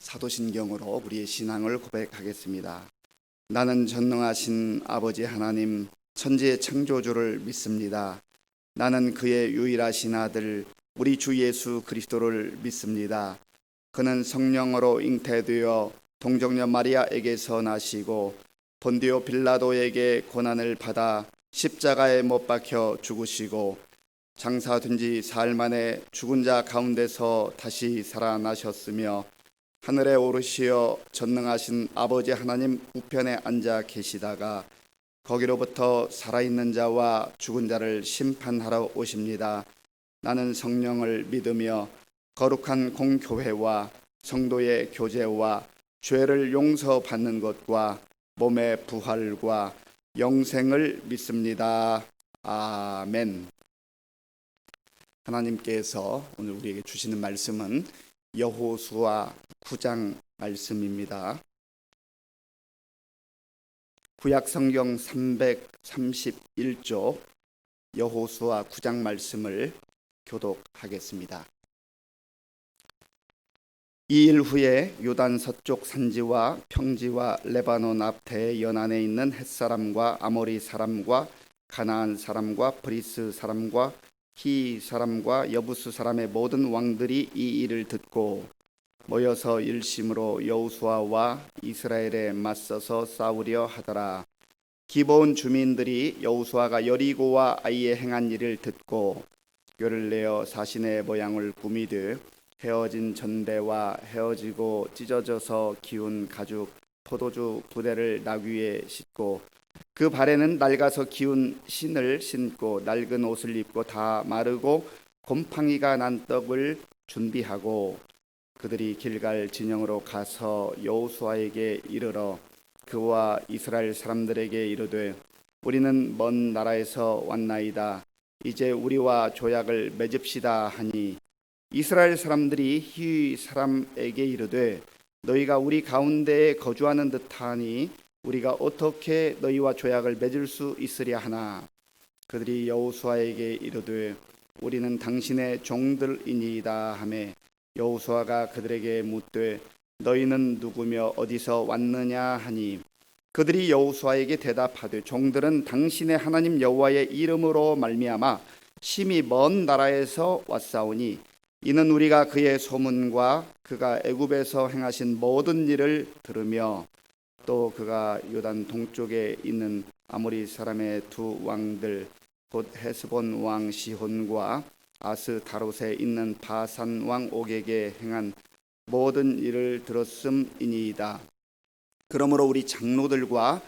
사도신경으로 우리의 신앙을 고백하겠습니다. 나는 전능하신 아버지 하나님 천지의 창조주를 믿습니다. 나는 그의 유일하신 아들 우리 주 예수 그리스도를 믿습니다. 그는 성령으로 잉태되어 동정녀 마리아에게서 나시고 본디오 빌라도에게 고난을 받아 십자가에 못 박혀 죽으시고 장사된 지 사흘 만에 죽은 자 가운데서 다시 살아나셨으며 하늘에 오르시어 전능하신 아버지 하나님 우편에 앉아 계시다가 거기로부터 살아있는 자와 죽은 자를 심판하러 오십니다. 나는 성령을 믿으며 거룩한 공교회와 성도의 교제와 죄를 용서받는 것과 몸의 부활과 영생을 믿습니다. 아멘. 하나님께서 오늘 우리에게 주시는 말씀은 여호수아 9장 말씀입니다. 구약 성경 331조 여호수아 9장 말씀을 교독하겠습니다. 이 일 후에 요단 서쪽 산지와 평지와 레바논 앞 대연안에 있는 헷사람과 아모리 사람과 가나안 사람과 브리스 사람과 히 사람과 여부스 사람의 모든 왕들이 이 일을 듣고 모여서 일심으로 여호수아와 이스라엘에 맞서서 싸우려 하더라. 기브온 주민들이 여호수아가 여리고와 아이에 행한 일을 듣고 꾀를 내어 자신의 모양을 꾸미듯 헤어진 전대와 헤어지고 찢어져서 기운 가죽 포도주 부대를 나귀에 싣고 그 발에는 낡아서 기운 신을 신고 낡은 옷을 입고 다 마르고 곰팡이가 난 떡을 준비하고 그들이 길갈 진영으로 가서 여호수아에게 이르러 그와 이스라엘 사람들에게 이르되 우리는 먼 나라에서 왔나이다. 이제 우리와 조약을 맺읍시다 하니 이스라엘 사람들이 히위 사람에게 이르되 너희가 우리 가운데에 거주하는 듯하니 우리가 어떻게 너희와 조약을 맺을 수 있으랴 하나 그들이 여호수아에게 이르되 우리는 당신의 종들이니이다 하매 여호수아가 그들에게 묻되 너희는 누구며 어디서 왔느냐 하니 그들이 여호수아에게 대답하되 종들은 당신의 하나님 여호와의 이름으로 말미암아 심히 먼 나라에서 왔사오니 이는 우리가 그의 소문과 그가 애굽에서 행하신 모든 일을 들으며 또 그가 요단 동쪽에 있는 아모리 사람의 두 왕들 곧 헤스본 왕 시혼과 아스타롯에 있는 바산 왕 옥에게 행한 모든 일을 들었음이니이다. 그러므로 우리 장로들과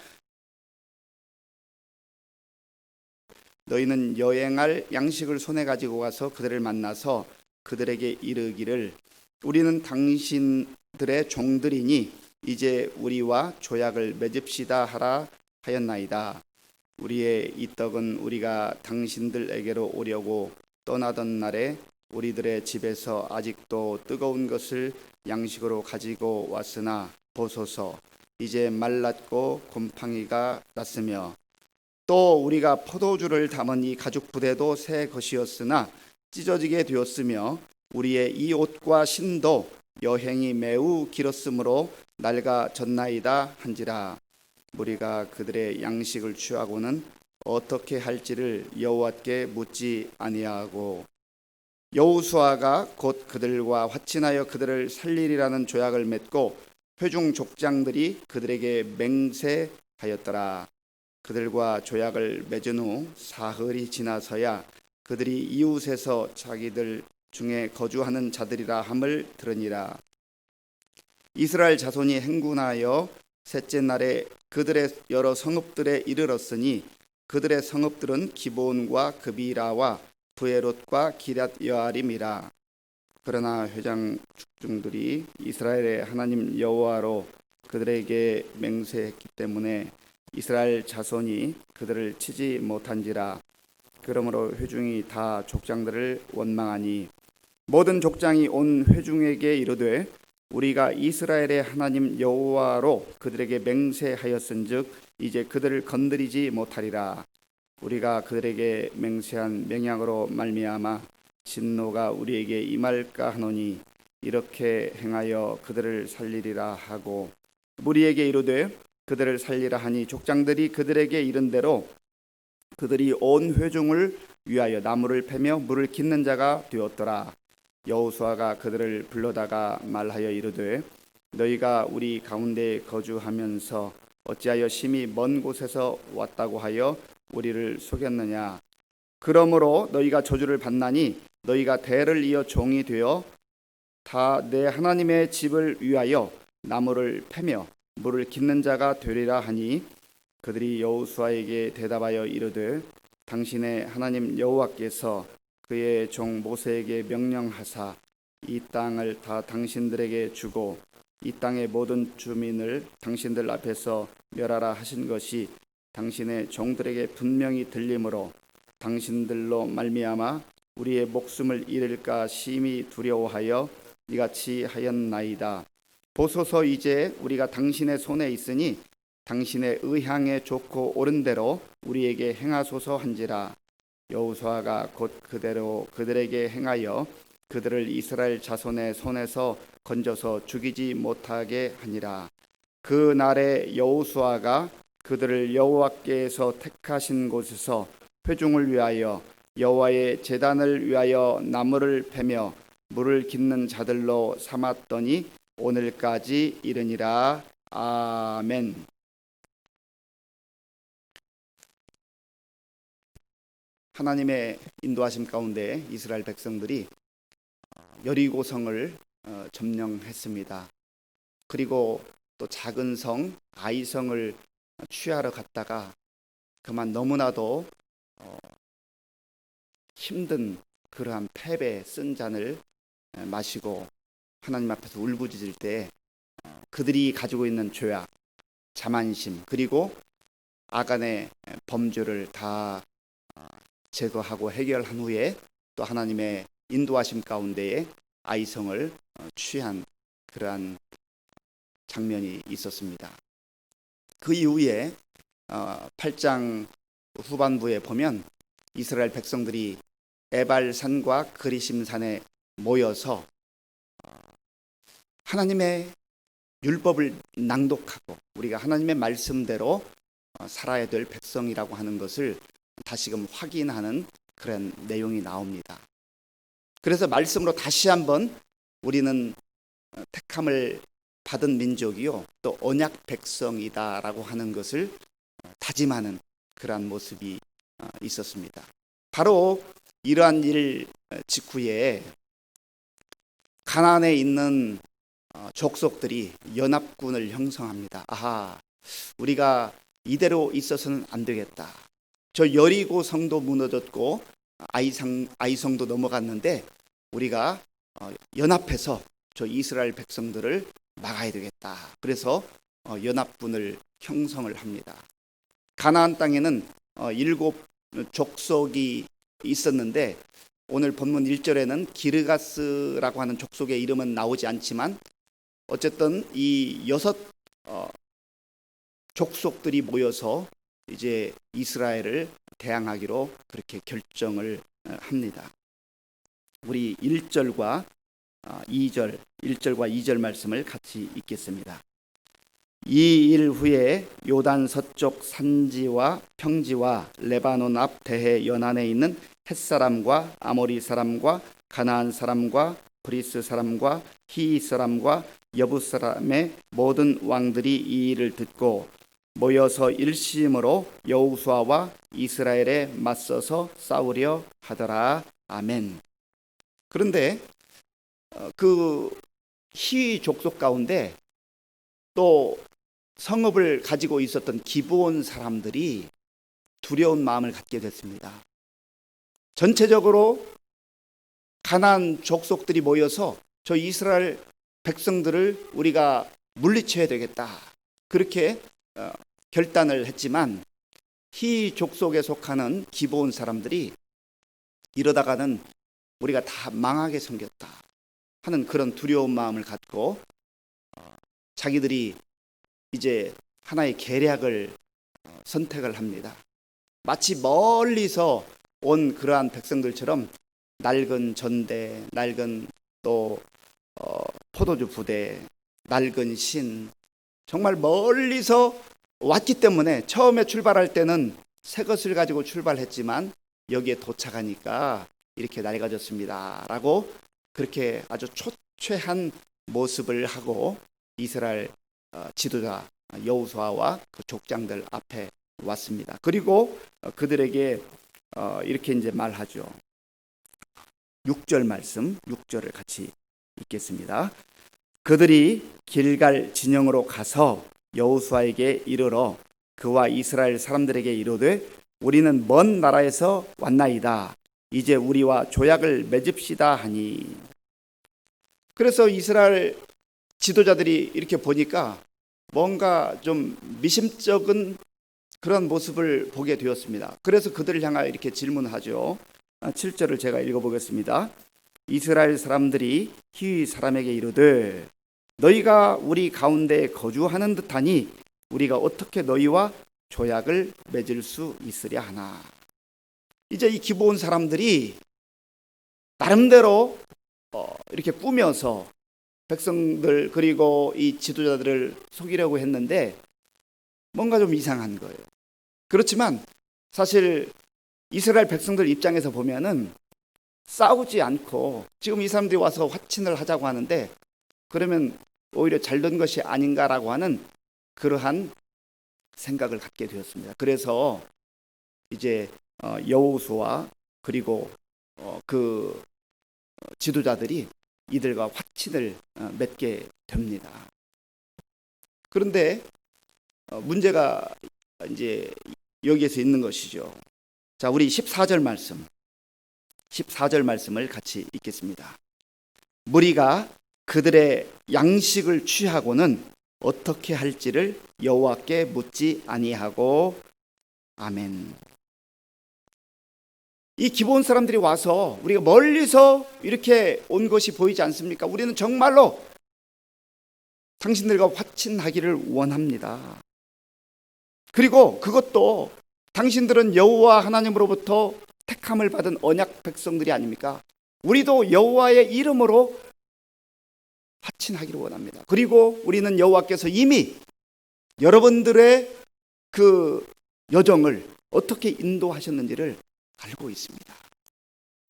너희는 여행할 양식을 손에 가지고 가서 그들을 만나서 그들에게 이르기를 우리는 당신들의 종들이니 이제 우리와 조약을 맺읍시다 하라 하였나이다. 우리의 이 떡은 우리가 당신들에게로 오려고 떠나던 날에 우리들의 집에서 아직도 뜨거운 것을 양식으로 가지고 왔으나 보소서 이제 말랐고 곰팡이가 났으며 또 우리가 포도주를 담은 이 가죽 부대도 새 것이었으나 찢어지게 되었으며 우리의 이 옷과 신도 여행이 매우 길었으므로 낡아졌나이다 한지라. 우리가 그들의 양식을 취하고는 어떻게 할지를 여호와께 묻지 아니하고 여호수아가 곧 그들과 화친하여 그들을 살리리라는 조약을 맺고 회중 족장들이 그들에게 맹세하였더라. 그들과 조약을 맺은 후 사흘이 지나서야 그들이 이웃에서 자기들 중에 거주하는 자들이라 함을 들으니라. 이스라엘 자손이 행군하여 셋째 날에 그들의 여러 성읍들에 이르렀으니 그들의 성읍들은 기브온과 그비라와 부에롯과 기럇 여아림이라. 그러나 회장 축중들이 이스라엘의 하나님 여호와로 그들에게 맹세했기 때문에 이스라엘 자손이 그들을 치지 못한지라. 그러므로 회중이 다 족장들을 원망하니 모든 족장이 온 회중에게 이르되 우리가 이스라엘의 하나님 여호와로 그들에게 맹세하였은즉 이제 그들을 건드리지 못하리라. 우리가 그들에게 맹세한 맹약으로 말미암아 진노가 우리에게 임할까 하노니 이렇게 행하여 그들을 살리리라 하고 무리에게 이르되 그들을 살리라 하니 족장들이 그들에게 이른 대로 그들이 온 회중을 위하여 나무를 패며 물을 깃는 자가 되었더라. 여호수아가 그들을 불러다가 말하여 이르되 너희가 우리 가운데 거주하면서 어찌하여 심히 먼 곳에서 왔다고 하여 우리를 속였느냐. 그러므로 너희가 저주를 받나니 너희가 대를 이어 종이 되어 다 내 하나님의 집을 위하여 나무를 패며 물을 깃는 자가 되리라 하니 그들이 여호수아에게 대답하여 이르되 당신의 하나님 여호와께서 그의 종 모세에게 명령하사 이 땅을 다 당신들에게 주고 이 땅의 모든 주민을 당신들 앞에서 멸하라 하신 것이 당신의 종들에게 분명히 들리므로 당신들로 말미암아 우리의 목숨을 잃을까 심히 두려워하여 이같이 하였나이다. 보소서 이제 우리가 당신의 손에 있으니 당신의 의향에 좋고 옳은 대로 우리에게 행하소서 한지라. 여호수아가 곧 그대로 그들에게 행하여 그들을 이스라엘 자손의 손에서 건져서 죽이지 못하게 하니라. 그 날에 여호수아가 그들을 여호와께서 택하신 곳에서 회중을 위하여 여호와의 제단을 위하여 나무를 패며 물을 깃는 자들로 삼았더니 오늘까지 이르니라. 아멘. 하나님의 인도하심 가운데 이스라엘 백성들이 여리고성을 점령했습니다. 그리고 또 작은 성 아이성을 취하러 갔다가 그만 너무나도 힘든 그러한 패배 쓴 잔을 마시고 하나님 앞에서 울부짖을 때 그들이 가지고 있는 죄악, 자만심 그리고 아간의 범죄를 다 제거하고 해결한 후에 또 하나님의 인도하심 가운데에 아이성을 취한 그러한 장면이 있었습니다. 그 이후에 8장 후반부에 보면 이스라엘 백성들이 에발산과 그리심산에 모여서 하나님의 율법을 낭독하고 우리가 하나님의 말씀대로 살아야 될 백성이라고 하는 것을 다시금 확인하는 그런 내용이 나옵니다. 그래서 말씀으로 다시 한번 우리는 택함을 받은 민족이요 또 언약 백성이다라고 하는 것을 다짐하는 그러한 모습이 있었습니다. 바로 이러한 일 직후에 가나안에 있는 족속들이 연합군을 형성합니다. 아하, 우리가 이대로 있어서는 안 되겠다. 저 여리고 성도 무너졌고 아이성도 넘어갔는데 우리가 연합해서 저 이스라엘 백성들을 막아야 되겠다. 그래서 연합군을 형성을 합니다. 가나안 땅에는 7 족속이 있었는데 오늘 본문 1절에는 기르가스라고 하는 족속의 이름은 나오지 않지만 어쨌든 이 6 족속들이 모여서 이제 이스라엘을 대항하기로 그렇게 결정을 합니다. 우리 1절과 2절 말씀을 같이 읽겠습니다. 이 일 후에 요단 서쪽 산지와 평지와 레바논 앞 대해 연안에 있는 햇사람과 아모리 사람과 가나안 사람과 브리스 사람과 히이 사람과 여부 사람의 모든 왕들이 이 일을 듣고 모여서 일심으로 여호수아와 이스라엘에 맞서서 싸우려 하더라. 아멘. 그런데 그 히위 족속 가운데 또 성읍을 가지고 있었던 기브온 사람들이 두려운 마음을 갖게 됐습니다. 전체적으로 가나안 족속들이 모여서 저 이스라엘 백성들을 우리가 물리쳐야 되겠다. 그렇게 결단을 했지만 히 족속에 속하는 기브온 사람들이 이러다가는 우리가 다 망하게 생겼다 하는 그런 두려운 마음을 갖고 자기들이 이제 하나의 계략을 선택을 합니다. 마치 멀리서 온 그러한 백성들처럼 낡은 전대, 낡은 또 포도주 부대, 낡은 신, 정말 멀리서 왔기 때문에 처음에 출발할 때는 새 것을 가지고 출발했지만 여기에 도착하니까 이렇게 낡아졌습니다 라고 그렇게 아주 초췌한 모습을 하고 이스라엘 지도자 여호수아와 그 족장들 앞에 왔습니다. 그리고 그들에게 이렇게 이제 말하죠. 6절 말씀, 6절을 같이 읽겠습니다. 그들이 길갈 진영으로 가서 여호수아에게 이르러 그와 이스라엘 사람들에게 이르되 우리는 먼 나라에서 왔나이다. 이제 우리와 조약을 맺읍시다 하니. 그래서 이스라엘 지도자들이 이렇게 보니까 뭔가 좀 미심쩍은 그런 모습을 보게 되었습니다. 그래서 그들을 향하여 이렇게 질문하죠. 7절을 제가 읽어보겠습니다. 이스라엘 사람들이 히위 사람에게 이르되 너희가 우리 가운데 거주하는 듯하니 우리가 어떻게 너희와 조약을 맺을 수 있으랴 하나. 이제 이 기브온 사람들이 나름대로 이렇게 꾸며서 백성들 그리고 이 지도자들을 속이려고 했는데 뭔가 좀 이상한 거예요. 그렇지만 사실 이스라엘 백성들 입장에서 보면은 싸우지 않고 지금 이 사람들이 와서 화친을 하자고 하는데 그러면 오히려 잘된 것이 아닌가라고 하는 그러한 생각을 갖게 되었습니다. 그래서 이제 여호수아 그리고 그 지도자들이 이들과 화친을 맺게 됩니다. 그런데 문제가 이제 여기에서 있는 것이죠. 자, 우리 14절 말씀을 같이 읽겠습니다. 무리가 그들의 양식을 취하고는 어떻게 할지를 여호와께 묻지 아니하고. 아멘. 이 기브온 사람들이 와서 우리가 멀리서 이렇게 온 것이 보이지 않습니까? 우리는 정말로 당신들과 화친하기를 원합니다. 그리고 그것도 당신들은 여호와 하나님으로부터 택함을 받은 언약 백성들이 아닙니까? 우리도 여호와의 이름으로 화친하기를 원합니다. 그리고 우리는 여호와께서 이미 여러분들의 그 여정을 어떻게 인도하셨는지를 알고 있습니다.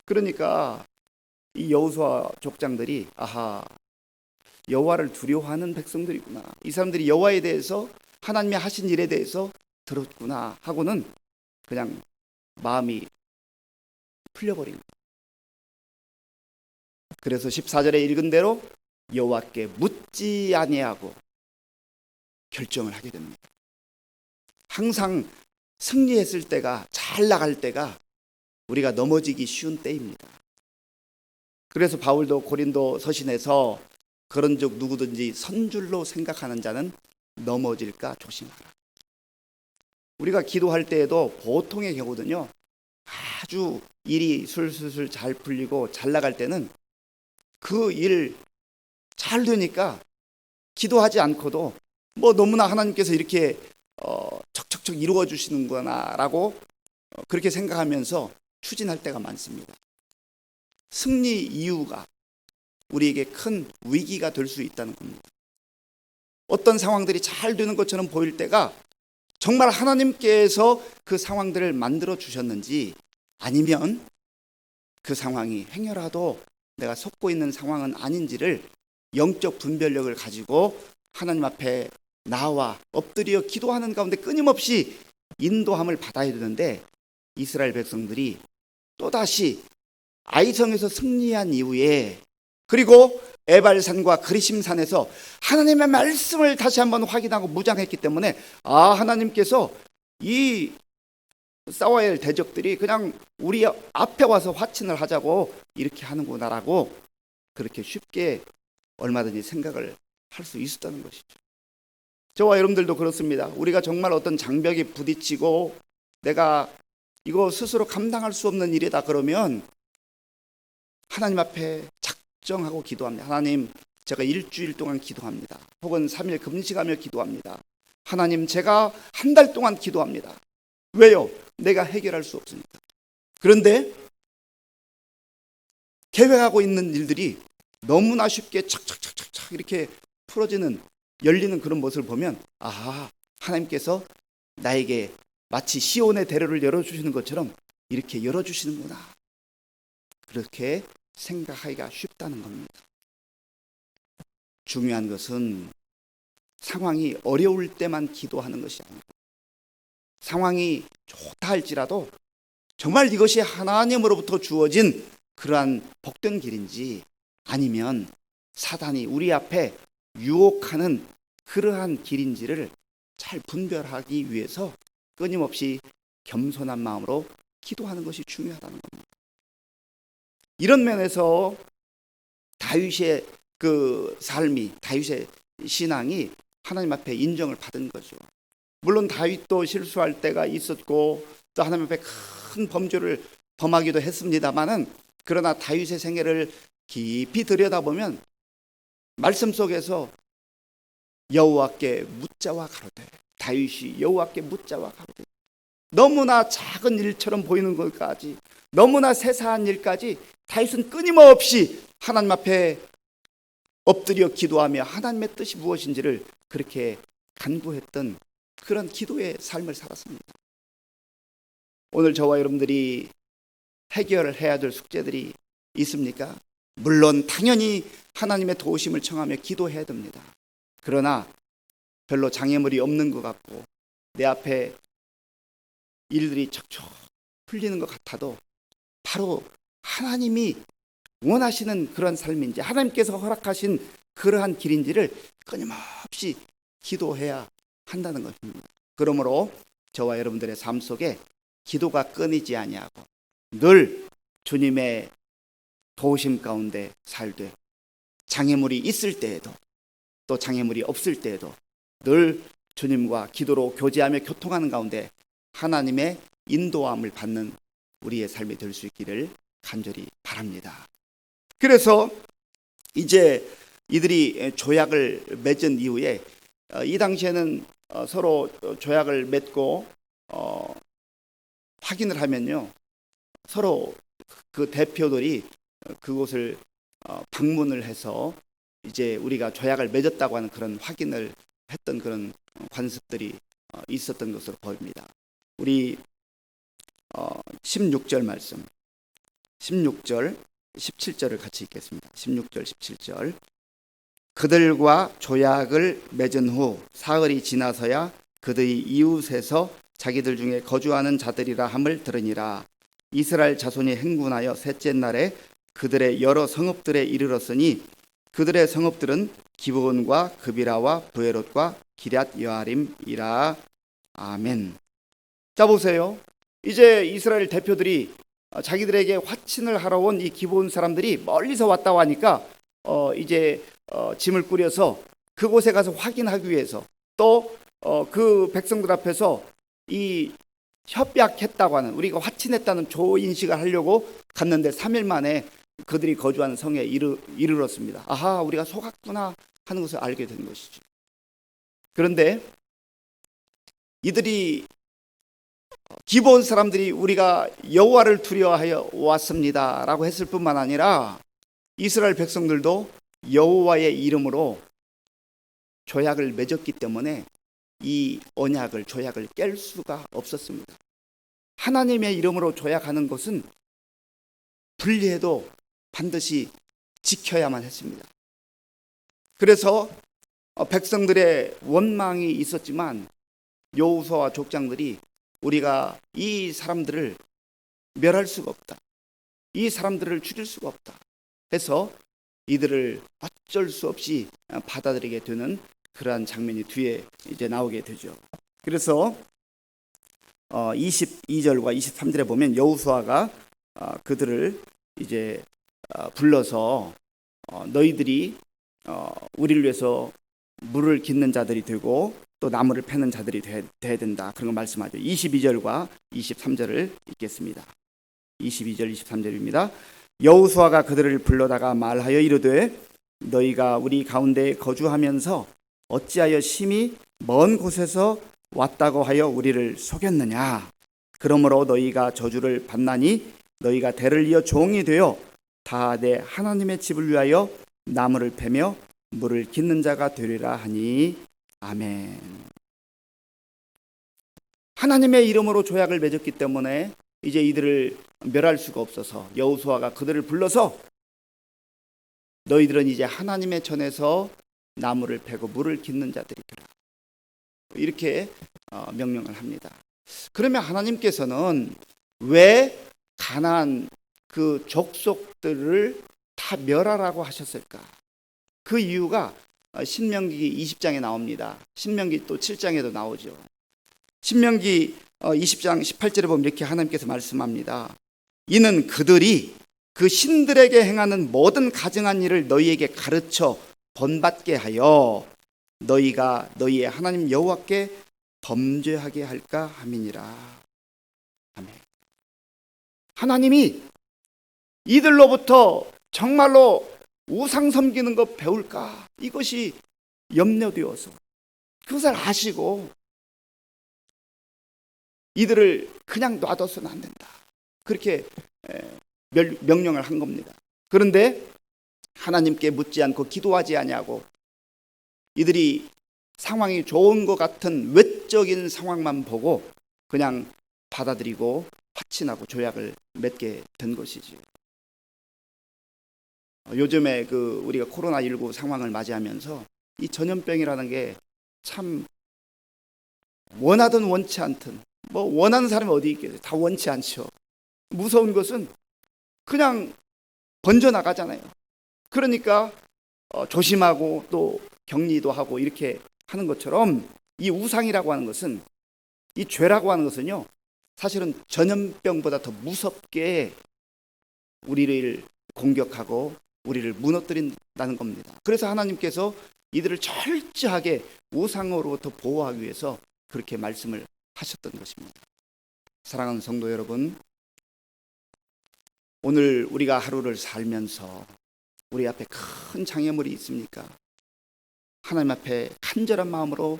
그러니까 이 여호수아 족장들이 아하, 여호와를 두려워하는 백성들이구나. 이 사람들이 여호와에 대해서 하나님이 하신 일에 대해서 들었구나 하고는 그냥 마음이 풀려버린 거예요. 그래서 14절에 읽은 대로 여호와께 묻지 아니하고 결정을 하게 됩니다. 항상 승리했을 때가, 잘 나갈 때가 우리가 넘어지기 쉬운 때입니다. 그래서 바울도 고린도 서신에서 그런즉 누구든지 선줄로 생각하는 자는 넘어질까 조심하라. 우리가 기도할 때에도 보통의 경우는요, 아주 일이 술술술 잘 풀리고 잘 나갈 때는 그 일 잘 되니까 기도하지 않고도 뭐 너무나 하나님께서 이렇게 척척척 이루어 주시는구나라고 그렇게 생각하면서 추진할 때가 많습니다. 승리 이유가 우리에게 큰 위기가 될 수 있다는 겁니다. 어떤 상황들이 잘 되는 것처럼 보일 때가 정말 하나님께서 그 상황들을 만들어 주셨는지 아니면 그 상황이 행여라도 내가 속고 있는 상황은 아닌지를 영적 분별력을 가지고 하나님 앞에 나와 엎드려 기도하는 가운데 끊임없이 인도함을 받아야 되는데 이스라엘 백성들이 또다시 아이성에서 승리한 이후에 그리고 에발산과 그리심산에서 하나님의 말씀을 다시 한번 확인하고 무장했기 때문에 하나님께서 이 싸워야 할 대적들이 그냥 우리 앞에 와서 화친을 하자고 이렇게 하는구나라고 그렇게 쉽게 얼마든지 생각을 할 수 있었다는 것이죠. 저와 여러분들도 그렇습니다. 우리가 정말 어떤 장벽에 부딪히고 내가 이거 스스로 감당할 수 없는 일이다 그러면 하나님 앞에 작정하고 기도합니다. 하나님, 제가 일주일 동안 기도합니다. 혹은 3일 금식하며 기도합니다. 하나님, 제가 한 달 동안 기도합니다. 왜요? 내가 해결할 수 없으니까. 그런데 계획하고 있는 일들이 너무나 쉽게 착착착착착 이렇게 풀어지는, 열리는 그런 모습을 보면, 아하, 하나님께서 나에게 마치 시온의 대로를 열어주시는 것처럼 이렇게 열어주시는구나, 그렇게 생각하기가 쉽다는 겁니다. 중요한 것은 상황이 어려울 때만 기도하는 것이 아니고, 상황이 좋다 할지라도 정말 이것이 하나님으로부터 주어진 그러한 복된 길인지, 아니면 사단이 우리 앞에 유혹하는 그러한 길인지를 잘 분별하기 위해서 끊임없이 겸손한 마음으로 기도하는 것이 중요하다는 겁니다. 이런 면에서 다윗의 그 삶이, 다윗의 신앙이 하나님 앞에 인정을 받은 거죠. 물론 다윗도 실수할 때가 있었고 또 하나님 앞에 큰 범죄를 범하기도 했습니다만은, 그러나 다윗의 생애를 깊이 들여다보면 말씀 속에서 여호와께 묻자와 가로되, 다윗이 여호와께 묻자와 가로되, 너무나 작은 일처럼 보이는 것까지, 너무나 세사한 일까지 다윗은 끊임없이 하나님 앞에 엎드려 기도하며 하나님의 뜻이 무엇인지를 그렇게 간구했던 그런 기도의 삶을 살았습니다. 오늘 저와 여러분들이 해결해야 될 숙제들이 있습니까? 물론 당연히 하나님의 도우심을 청하며 기도해야 됩니다. 그러나 별로 장애물이 없는 것 같고 내 앞에 일들이 척척 풀리는 것 같아도 바로 하나님이 원하시는 그런 삶인지, 하나님께서 허락하신 그러한 길인지를 끊임없이 기도해야 한다는 것입니다. 그러므로 저와 여러분들의 삶 속에 기도가 끊이지 아니하고 늘 주님의 도우심 가운데 살되, 장애물이 있을 때에도 또 장애물이 없을 때에도 늘 주님과 기도로 교제하며 교통하는 가운데 하나님의 인도함을 받는 우리의 삶이 될 수 있기를 간절히 바랍니다. 그래서 이제 이들이 조약을 맺은 이후에 이 당시에는 서로 조약을 맺고 확인을 하면요, 서로 그 대표들이 그곳을 방문을 해서 이제 우리가 조약을 맺었다고 하는 그런 확인을 했던 그런 관습들이 있었던 것으로 보입니다. 우리 16절 말씀, 16절 17절을 같이 읽겠습니다. 16절 17절. 그들과 조약을 맺은 후 사흘이 지나서야 그들이 이웃에서 자기들 중에 거주하는 자들이라 함을 들으니라. 이스라엘 자손이 행군하여 셋째 날에 그들의 여러 성읍들에 이르렀으니 그들의 성읍들은 기브온과 그비라와 브에롯과 기럇 여아림이라. 아멘. 자, 보세요. 이제 이스라엘 대표들이 자기들에게 화친을 하러 온 이 기브온 사람들이 멀리서 왔다고 하니까 이제 짐을 꾸려서 그곳에 가서 확인하기 위해서, 또 그 백성들 앞에서 이 협약했다고 하는, 우리가 화친했다는 조인식을 하려고 갔는데 3일 만에 그들이 거주하는 성에 이르렀습니다. 아하, 우리가 속았구나 하는 것을 알게 된 것이죠. 그런데 이들이, 기브온 사람들이 우리가 여호와를 두려워하여 왔습니다 라고 했을 뿐만 아니라 이스라엘 백성들도 여호와의 이름으로 조약을 맺었기 때문에 이 언약을, 조약을 깰 수가 없었습니다. 하나님의 이름으로 조약하는 것은 불리해도 반드시 지켜야만 했습니다. 그래서 백성들의 원망이 있었지만 여호수아와 족장들이 우리가 이 사람들을 멸할 수가 없다, 이 사람들을 죽일 수가 없다 해서 이들을 어쩔 수 없이 받아들이게 되는 그러한 장면이 뒤에 이제 나오게 되죠. 그래서 22절과 23절에 보면 여호수아가 그들을 이제 불러서 너희들이 우리를 위해서 물을 깃는 자들이 되고 또 나무를 패는 자들이 돼야 된다, 그런 거 말씀하죠. 22절과 23절을 읽겠습니다. 22절 23절입니다. 여호수아가 그들을 불러다가 말하여 이르되 너희가 우리 가운데 거주하면서 어찌하여 심히 먼 곳에서 왔다고 하여 우리를 속였느냐. 그러므로 너희가 저주를 받나니 너희가 대를 이어 종이 되어 다 내 하나님의 집을 위하여 나무를 패며 물을 깃는 자가 되리라 하니 아멘. 하나님의 이름으로 조약을 맺었기 때문에 이제 이들을 멸할 수가 없어서 여호수아가 그들을 불러서 너희들은 이제 하나님의 전에서 나무를 패고 물을 깃는 자들이더라, 이렇게 명령을 합니다. 그러면 하나님께서는 왜 가나안 그 족속들을 다 멸하라고 하셨을까? 그 이유가 신명기 20장에 나옵니다. 신명기 또 7장에도 나오죠. 신명기 20장 18절에 보면 이렇게 하나님께서 말씀합니다. 이는 그들이 그 신들에게 행하는 모든 가증한 일을 너희에게 가르쳐 본받게 하여 너희가 너희의 하나님 여호와께 범죄하게 할까 함이니라. 아멘. 하나님이 이들로부터 정말로 우상 섬기는 것 배울까? 이것이 염려되어서 그것을 아시고 이들을 그냥 놔둬서는 안 된다, 그렇게 명령을 한 겁니다. 그런데 하나님께 묻지 않고 기도하지 아니하고 이들이 상황이 좋은 것 같은 외적인 상황만 보고 그냥 받아들이고 확신하고 조약을 맺게 된 것이지요. 요즘에 우리가 코로나19 상황을 맞이하면서 이 전염병이라는 게 참 원하든 원치 않든 원하는 사람이 어디 있겠어요? 다 원치 않죠. 무서운 것은 그냥 번져나가잖아요. 그러니까 조심하고 또 격리도 하고 이렇게 하는 것처럼 이 우상이라고 하는 것은, 이 죄라고 하는 것은요, 사실은 전염병보다 더 무섭게 우리를 공격하고 우리를 무너뜨린다는 겁니다. 그래서 하나님께서 이들을 철저하게 우상으로부터 보호하기 위해서 그렇게 말씀을 하셨던 것입니다. 사랑하는 성도 여러분, 오늘 우리가 하루를 살면서 우리 앞에 큰 장애물이 있습니까? 하나님 앞에 간절한 마음으로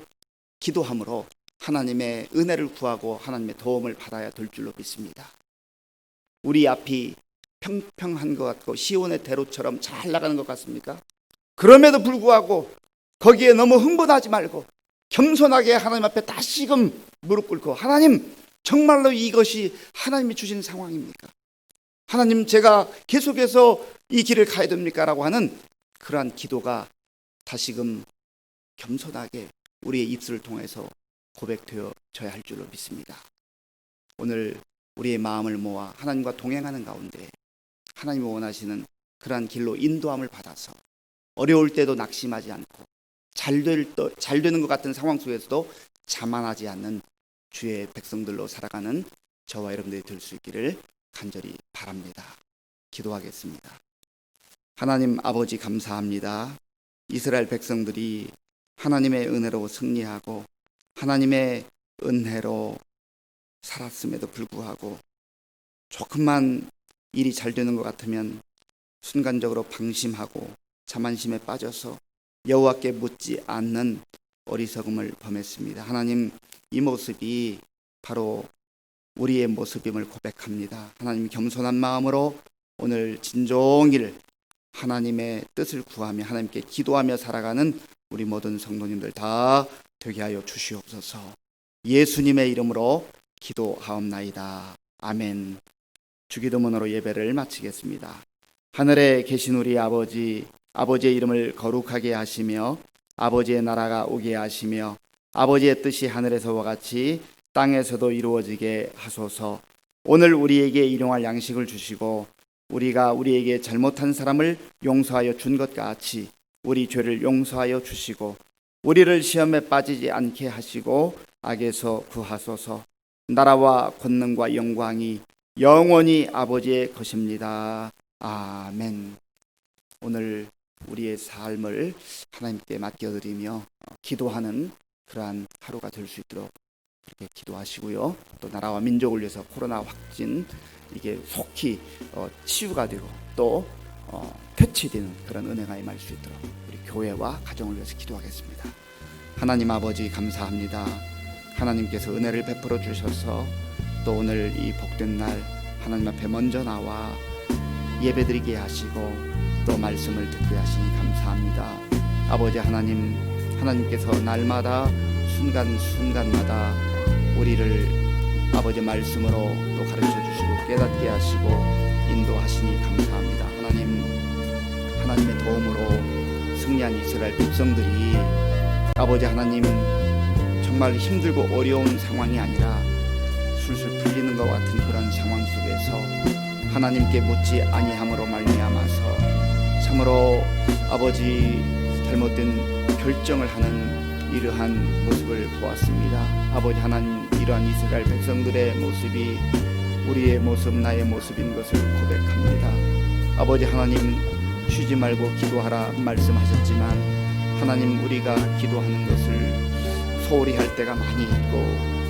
기도함으로 하나님의 은혜를 구하고 하나님의 도움을 받아야 될 줄로 믿습니다. 우리 앞이 평평한 것 같고 시온의 대로처럼 잘 나가는 것 같습니까? 그럼에도 불구하고 거기에 너무 흥분하지 말고 겸손하게 하나님 앞에 다시금 무릎 꿇고, 하나님, 정말로 이것이 하나님이 주신 상황입니까? 하나님, 제가 계속해서 이 길을 가야 됩니까? 라고 하는 그러한 기도가 다시금 겸손하게 우리의 입술을 통해서 고백되어져야 할 줄로 믿습니다. 오늘 우리의 마음을 모아 하나님과 동행하는 가운데 하나님이 원하시는 그러한 길로 인도함을 받아서 어려울 때도 낙심하지 않고 잘 되는 것 같은 상황 속에서도 자만하지 않는 주의 백성들로 살아가는 저와 여러분들이 될 수 있기를 간절히 바랍니다. 기도하겠습니다. 하나님 아버지, 감사합니다. 이스라엘 백성들이 하나님의 은혜로 승리하고 하나님의 은혜로 살았음에도 불구하고 조금만 일이 잘 되는 것 같으면 순간적으로 방심하고 자만심에 빠져서 여호와께 묻지 않는 어리석음을 범했습니다. 하나님, 이 모습이 바로 우리의 모습임을 고백합니다. 하나님, 겸손한 마음으로 오늘 진종일 하나님의 뜻을 구하며 하나님께 기도하며 살아가는 우리 모든 성도님들 다 되게 하여 주시옵소서. 예수님의 이름으로 기도하옵나이다. 아멘. 주기도문으로 예배를 마치겠습니다. 하늘에 계신 우리 아버지, 아버지의 이름을 거룩하게 하시며 아버지의 나라가 오게 하시며 아버지의 뜻이 하늘에서와 같이 땅에서도 이루어지게 하소서. 오늘 우리에게 일용할 양식을 주시고 우리가 우리에게 잘못한 사람을 용서하여 준 것 같이 우리 죄를 용서하여 주시고 우리를 시험에 빠지지 않게 하시고 악에서 구하소서. 나라와 권능과 영광이 영원히 아버지의 것입니다. 아멘. 오늘 우리의 삶을 하나님께 맡겨드리며 기도하는 그러한 하루가 될 수 있도록 그렇게 기도하시고요. 또 나라와 민족을 위해서 코로나 확진 이게 속히 치유가 되고 또 퇴치되는 그런 은혜가 임할 수 있도록 우리 교회와 가정을 위해서 기도하겠습니다. 하나님 아버지, 감사합니다. 하나님께서 은혜를 베풀어 주셔서 또 오늘 이 복된 날 하나님 앞에 먼저 나와 예배드리게 하시고 또 말씀을 듣게 하시니 감사합니다. 아버지 하나님, 하나님께서 날마다 순간순간마다 우리를 아버지 말씀으로 또 가르쳐 주시고 깨닫게 하시고 인도하시니 감사합니다. 하나님의 도움으로 승리한 이스라엘 백성들이 아버지 하나님 정말 힘들고 어려운 상황이 아니라 술술 풀리는 것 같은 그런 상황 속에서 하나님께 묻지 아니함으로 말미암아서 참으로 아버지 잘못된 결정을 하는 이러한 모습을 보았습니다. 아버지 하나님, 이러한 이스라엘 백성들의 모습이 우리의 모습, 나의 모습인 것을 고백합니다. 아버지 하나님, 쉬지 말고 기도하라 말씀하셨지만 하나님, 우리가 기도하는 것을 소홀히 할 때가 많이 있고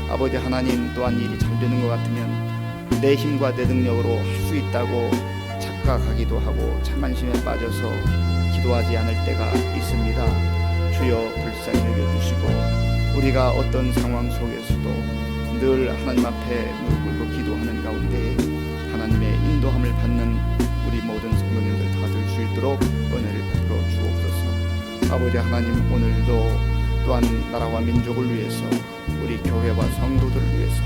아버지 하나님, 또한 일이 잘 되는 것 같으면 내 힘과 내 능력으로 할 수 있다고 착각하기도 하고 자만심에 빠져서 기도하지 않을 때가 있습니다. 주여 불쌍히 여겨주시고 우리가 어떤 상황 속에서도 늘 하나님 앞에 무릎 꿇고 기도하는 가운데 하나님의 인도함을 받는 우리 모든 성도님들 다 될 수 있도록 은혜를 베풀어 주옵소서. 아버지 하나님, 오늘도 또한 나라와 민족을 위해서, 우리 교회와 성도들을 위해서,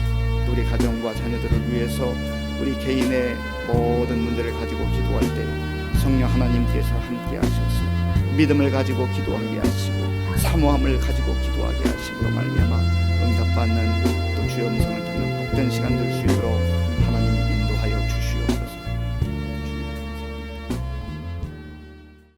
또 우리 가정과 자녀들을 위해서 우리 개인의 모든 문제를 가지고 기도할 때 성령 하나님께서 함께 하셔서 믿음을 가지고 기도하게 하시고 사모함을 가지고 기도하게 하심으로 말미암아 응답받는 또 주의 음성을 듣는 복된 시간 될 수 있도록